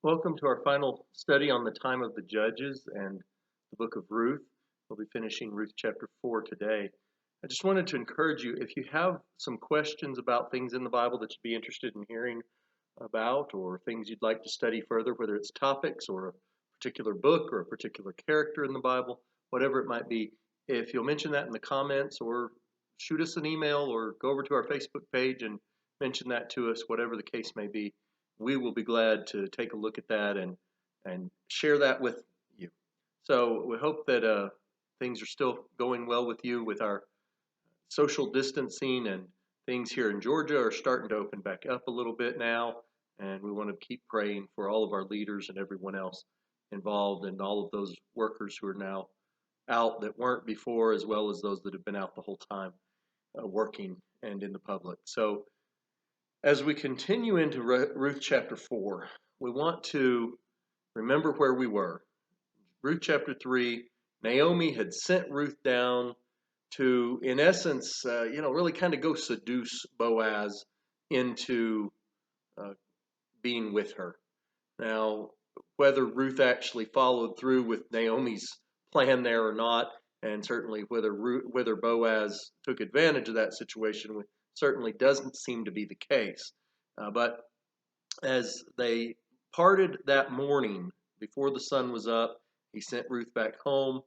Welcome to our final study on the time of the Judges and the book of Ruth. We'll be finishing Ruth chapter 4 today. I just wanted to encourage you, if you have some questions about things in the Bible that you'd be interested in hearing about, or things you'd like to study further, whether it's topics or a particular book or a particular character in the Bible, whatever it might be, if you'll mention that in the comments or shoot us an email or go over to our Facebook page and mention that to us, whatever the case may be, we will be glad to take a look at that and share that with you. So we hope that things are still going well with you with our social distancing, and things here in Georgia are starting to open back up a little bit now, and we want to keep praying for all of our leaders and everyone else involved and all of those workers who are now out that weren't before, as well as those that have been out the whole time working and in the public. So as we continue into Ruth chapter 4, we want to remember where we were. Ruth chapter 3, Naomi had sent Ruth down to, in essence, really kind of go seduce Boaz into uh, being with her. Now, whether Ruth actually followed through with Naomi's plan there or not, and certainly whether Boaz took advantage of that situation, certainly doesn't seem to be the case. But as they parted that morning before the sun was up, he sent Ruth back home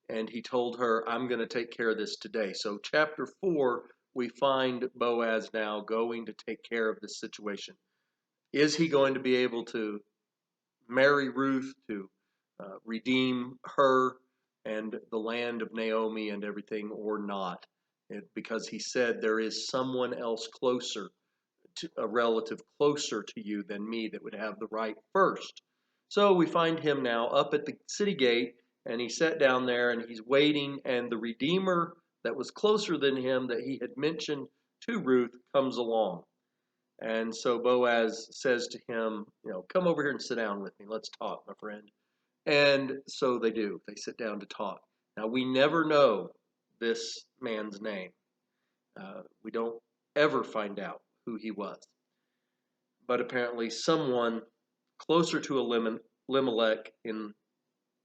and he told her, I'm going to take care of this today. So, chapter 4, we find Boaz now going to take care of this situation. Is he going to be able to marry Ruth, to redeem her and the land of Naomi and everything, or not? Because he said there is someone else closer, a relative closer to you than me, that would have the right first. So we find him now up at the city gate, and he sat down there and he's waiting, and the Redeemer that was closer than him that he had mentioned to Ruth comes along. And so Boaz says to him, come over here and sit down with me. Let's talk, my friend. And so they do. They sit down to talk. Now, we never know this man's name. We don't ever find out who he was. But apparently someone closer to Elimelech in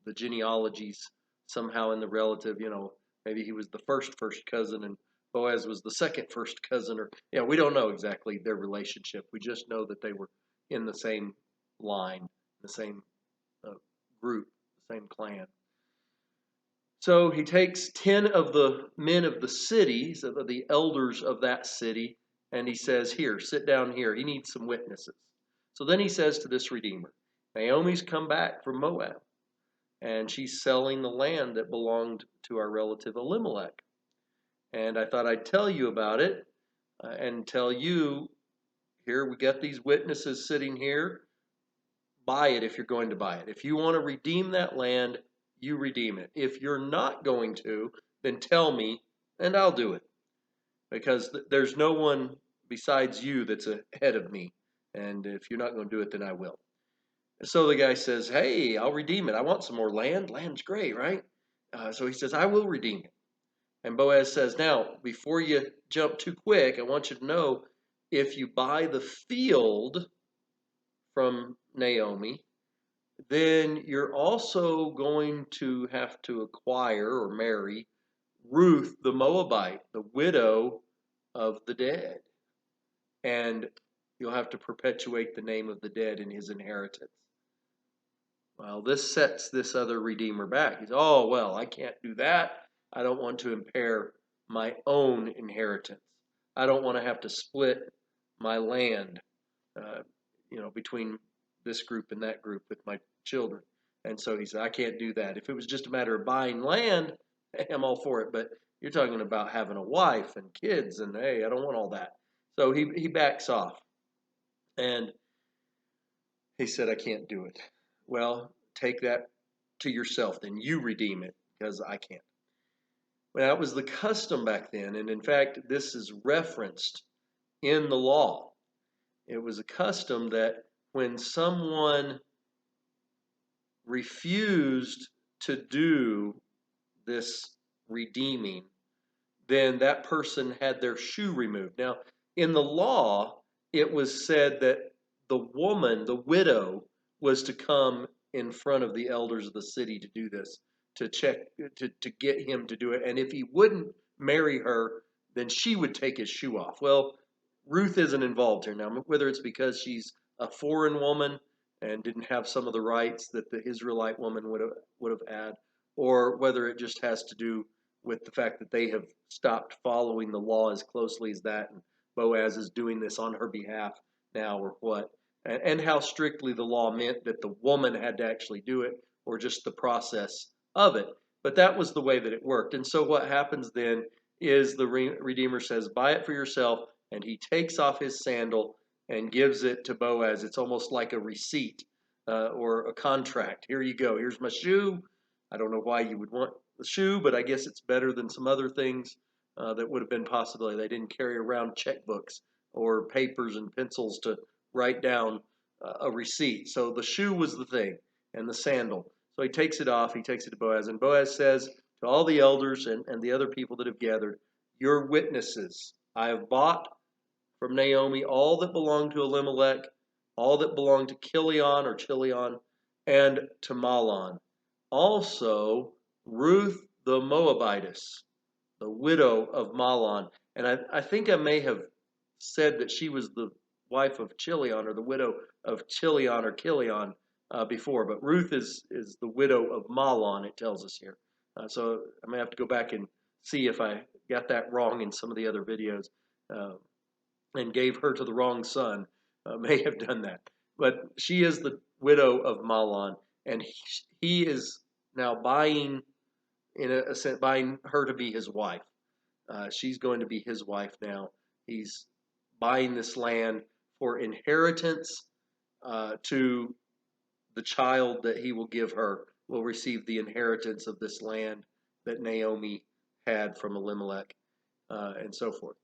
the genealogies, somehow in the relative, maybe he was the first cousin and Boaz was the second first cousin, or we don't know exactly their relationship. We just know that they were in the same line, the same group, the same clan. So he takes 10 of the men of the city, so the elders of that city, and he says, here, sit down here. He needs some witnesses. So then he says to this Redeemer, Naomi's come back from Moab, and she's selling the land that belonged to our relative Elimelech. And I thought I'd tell you about it and tell you, here, we got these witnesses sitting here. Buy it if you're going to buy it. If you want to redeem that land, you redeem it. If you're not going to, then tell me and I'll do it. Because there's no one besides you that's ahead of me. And if you're not going to do it, then I will. So the guy says, hey, I'll redeem it. I want some more land. Land's great, right? So he says, I will redeem it. And Boaz says, now, before you jump too quick, I want you to know, if you buy the field from Naomi, then you're also going to have to acquire or marry Ruth the Moabite, the widow of the dead. And you'll have to perpetuate the name of the dead in his inheritance. Well, this sets this other redeemer back. He's, oh, well, I can't do that. I don't want to impair my own inheritance. I don't want to have to split my land, between this group and that group with my children. And so he said, I can't do that. If it was just a matter of buying land, hey, I'm all for it. But you're talking about having a wife and kids, and hey, I don't want all that. So he backs off. And he said, I can't do it. Well, take that to yourself, then you redeem it, because I can't. Well, that was the custom back then, and in fact, this is referenced in the law. It was a custom that when someone refused to do this redeeming, then that person had their shoe removed. Now, in the law, it was said that the woman, the widow, was to come in front of the elders of the city to do this, to check, to get him to do it. And if he wouldn't marry her, then she would take his shoe off. Well, Ruth isn't involved here now, whether it's because she's a foreign woman and didn't have some of the rights that the Israelite woman would have had, or whether it just has to do with the fact that they have stopped following the law as closely as that, and Boaz is doing this on her behalf now, or what, and how strictly the law meant that the woman had to actually do it, or just the process of it. But that was the way that it worked. And so what happens then is the Redeemer says, buy it for yourself, and he takes off his sandal and gives it to Boaz. It's almost like a receipt or a contract. Here you go. Here's my shoe. I don't know why you would want the shoe, but I guess it's better than some other things that would have been possible. They didn't carry around checkbooks or papers and pencils to write down a receipt. So the shoe was the thing, and the sandal. So he takes it off. He takes it to Boaz. And Boaz says to all the elders and the other people that have gathered, you're witnesses. I have bought from Naomi all that belonged to Elimelech, all that belonged to Chilion, and to Mahlon. Also, Ruth the Moabitess, the widow of Mahlon. And I think I may have said that she was the wife of Chilion, or the widow of Chilion or Kilion before. But Ruth is the widow of Mahlon, it tells us here. So I may have to go back and see if I got that wrong in some of the other videos. And gave her to the wrong son, may have done that. But she is the widow of Mahlon, and he is now buying, in a sense, buying her to be his wife. She's going to be his wife now. He's buying this land for inheritance to the child that he will give her, will receive the inheritance of this land that Naomi had from Elimelech, and so forth.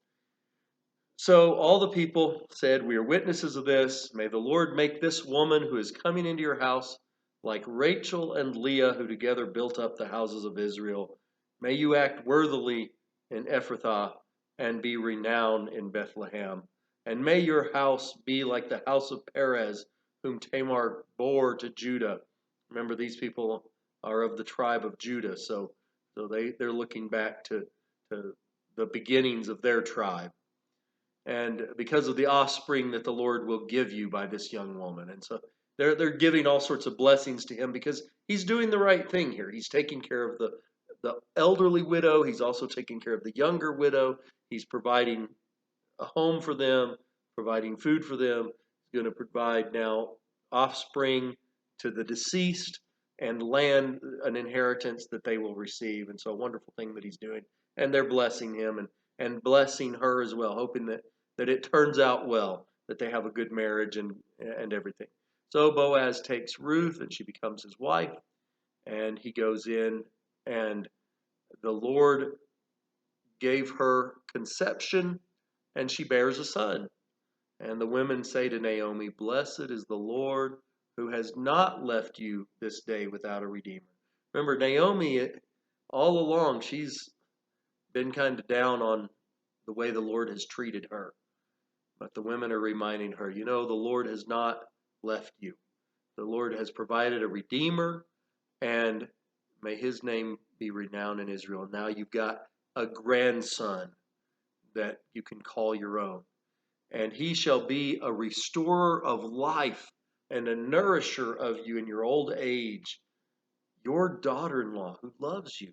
So all the people said, we are witnesses of this. May the Lord make this woman who is coming into your house like Rachel and Leah, who together built up the houses of Israel. May you act worthily in Ephrathah and be renowned in Bethlehem. And may your house be like the house of Perez, whom Tamar bore to Judah. Remember, these people are of the tribe of Judah, so they're looking back to the beginnings of their tribe, and because of the offspring that the Lord will give you by this young woman. And so they're giving all sorts of blessings to him because he's doing the right thing here. He's taking care of the elderly widow. He's also taking care of the younger widow. He's providing a home for them, providing food for them. He's going to provide now offspring to the deceased and land, an inheritance that they will receive. And so a wonderful thing that he's doing. And they're blessing him and blessing her as well, hoping that it turns out well, that they have a good marriage and everything. So Boaz takes Ruth, and she becomes his wife, and he goes in, and the Lord gave her conception, and she bears a son. And the women say to Naomi, blessed is the Lord who has not left you this day without a redeemer. Remember, Naomi, all along, she's been kind of down on the way the Lord has treated her. But the women are reminding her, the Lord has not left you. The Lord has provided a redeemer, and may his name be renowned in Israel. Now you've got a grandson that you can call your own. And he shall be a restorer of life and a nourisher of you in your old age. Your daughter-in-law who loves you,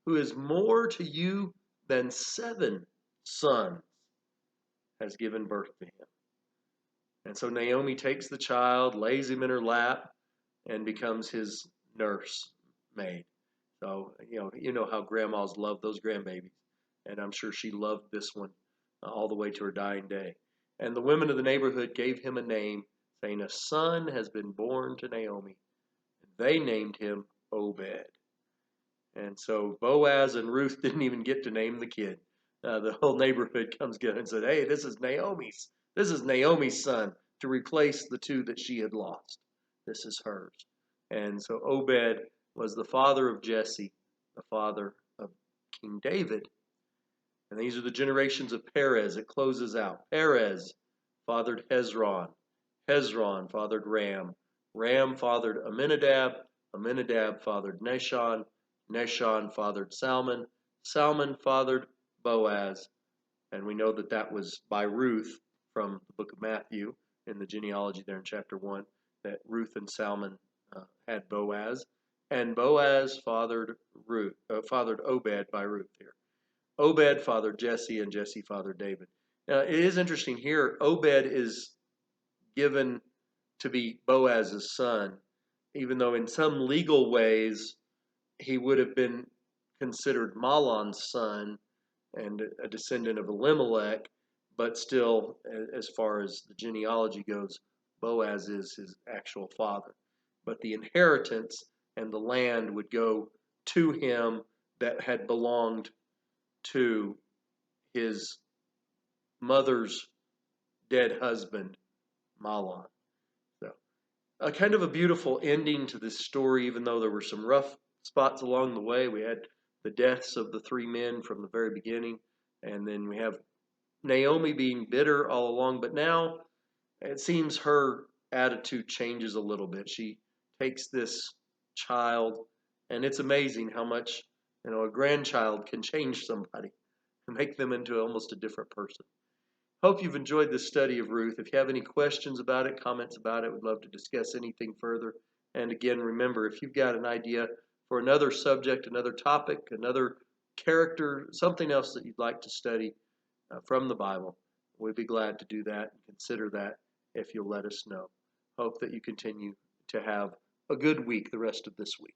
who is more to you than 7 sons, has given birth to him. And so Naomi takes the child, lays him in her lap, and becomes his nurse maid. So, you know how grandmas love those grandbabies. And I'm sure she loved this one all the way to her dying day. And the women of the neighborhood gave him a name, saying, a son has been born to Naomi. And they named him Obed. And so Boaz and Ruth didn't even get to name the kid. The whole neighborhood comes together and said, hey, this is Naomi's son, to replace the 2 that she had lost. This is hers. And so Obed was the father of Jesse, the father of King David. And these are the generations of Perez. It closes out. Perez fathered Hezron. Hezron fathered Ram. Ram fathered Amminadab. Amminadab fathered Nahshon. Nahshon fathered Salmon. Salmon fathered Boaz. And we know that that was by Ruth from the book of Matthew in the genealogy there in chapter 1, that Ruth and Salmon had Boaz. And Boaz fathered fathered Obed by Ruth here. Obed fathered Jesse, and Jesse fathered David. Now, it is interesting here, Obed is given to be Boaz's son, even though in some legal ways he would have been considered Mahlon's son and a descendant of Elimelech, but still, as far as the genealogy goes, Boaz is his actual father. But the inheritance and the land would go to him that had belonged to his mother's dead husband, Mahlon. So, a kind of a beautiful ending to this story, even though there were some rough spots along the way. We had the deaths of the three men from the very beginning, and then we have Naomi being bitter all along, but now it seems her attitude changes a little bit. She takes this child, and it's amazing how much a grandchild can change somebody and make them into almost a different person. Hope you've enjoyed this study of Ruth. If you have any questions about it, comments about it, we'd love to discuss anything further. And again, remember, if you've got an idea for another subject, another topic, another character, something else that you'd like to study from the Bible, we'd be glad to do that and consider that if you'll let us know. Hope that you continue to have a good week the rest of this week.